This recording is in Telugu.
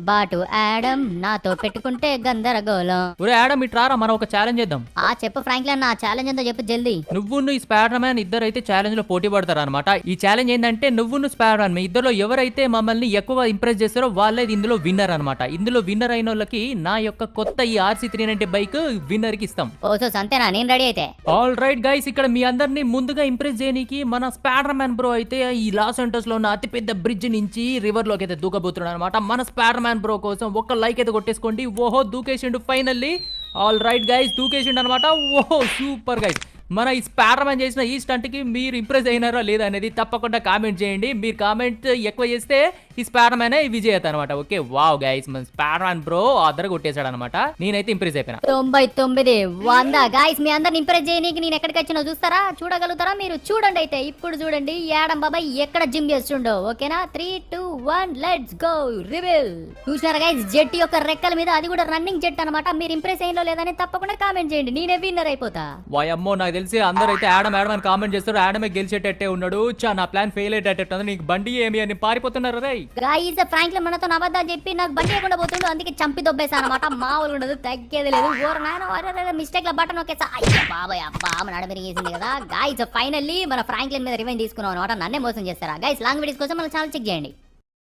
బాటు యాడమ్ నాతో పెట్టుకుంటే గందరగోళం. ఒరే యాడమ్ ఇట్రారా, మనం ఒక ఛాలెంజ్ చేద్దాం. చెప్పు ఫ్రాంక్లిన్, నా ఛాలెంజ్ ఎంతో చెప్పు జల్దీ. నువ్వు ఈ స్పైడర్ మ్యాన్ ఇద్దరు అయితే ఛాలెంజ్ లో పోటీ పడతారు అనమాట. ఈ ఛాలెంజ్ ఏంటంటే నువ్వు స్పైడర్ మ్యాన్ మీ ఇద్దరులో ఎవరైతే మమ్మల్ని ఎక్కువ ఇంప్రెస్ చేస్తారో వాళ్ళే ఇందులో విన్నర్ అనమాట. ఇందులో విన్నర్ అయిన వాళ్ళకి నా యొక్క కొత్త ఈ RC390 బైక్ విన్నర్ కి ఇస్తాం. ఓ అంతేనా, నేను రెడీ అయితే. ఆల్ రైట్ గైస్, ఇక్కడ మీ అందరినీ ముందుగా ఇంప్రెస్ చేయడానికి మన స్పైడర్ మ్యాన్ బ్రో అయితే ఈ లాస్ ఏంజల్స్ లో ఉన్న అతిపెద్ద బ్రిడ్జ్ నుంచి రివర్ లోకి అయితే దూకబోతున్నాడు అనమాట. మన స్పైడర్ మ్యాన్ బ్రో కోసం ఒక లైక్ అయితే కొట్టేసుకోండి. ఓహో దూకేసిండు ఫైనల్లీ. ఆల్ రైట్ గైస్, దూకేసిండు అనమాట. ఓహో సూపర్ గైస్. మన ఈ స్పైడర్ మ్యాన్ చేసిన ఈ స్టంట్ కి మీరు ఇంప్రెస్ అయినారో లేదా అనేది తప్పకుండా కామెంట్ చేయండి. మీరు కామెంట్ ఎక్కువ చేస్తే ఈ స్పైడర్ మ్యాన్ విజేత అనమాట. ఓకే వావ్ గైస్, మన స్పైడర్ మ్యాన్ బ్రో అద్దరు కొట్టేశాడు అనమాట. నేనైతే ఇంప్రెస్ అయిపోయినా. 99 100 గైస్, మీ అందరిని ఇంప్రెస్ చేయడానికి నేను ఎక్కడికి వచ్చినా చూస్తారా, చూడగలుగుతారా మీరు? చూడండి అయితే, ఇప్పుడు చూడండి యాడమ్ బాబాయ్ ఎక్కడ జిమ్ చేస్తుండో. ఓకేనా, 3 2 1 లెట్స్ గో రివీల్. చూసారా గైస్, జెట్ యొక్క రెక్కల మీద, అది కూడా రన్నింగ్ జెట్ అనమాట. మీరు ఇంప్రెస్ అయ్యిందో లేదని తప్పకుండా కామెంట్ చేయండి, నేనే విన్నర్ అయిపోతా. వాయమ్మో, నాకు తెలిసి అందరూ అయితే యాడమ్ అని కామెంట్ చేస్తారు. యాడమే గెలిచేటట్టే ఉన్నాడు. నా ప్లాన్ ఫెయిల్ అయ్యేటట్టు, నీకు బండి ఏమి అని పారిపోతున్నారు రే గైస్. ఫ్రాంక్లిన్ మనతో అబద్ధాలు చెప్పి నాకు బండి లేకుండా పోతుండు, అందుకే చంపి దొబ్బేసా అనమాట. మామూలు ఉండదు, తగ్గేది లేదు. మిస్టేక్ లో బటన్ ఒకేసా. అయ్యో బాబాయ్, అబ్బా మన పెరిగేసింది కదా. గైస్ ఫైనల్లీ మన ఫ్రాంక్లిన్ మీద రివెంజ్ తీసుకున్నాం అనమాట. నన్నే మోసం చేస్తారా గైస్? లాంగ్ వీడియోస్ కోసం మన ఛానల్ చెక్ చేయండి.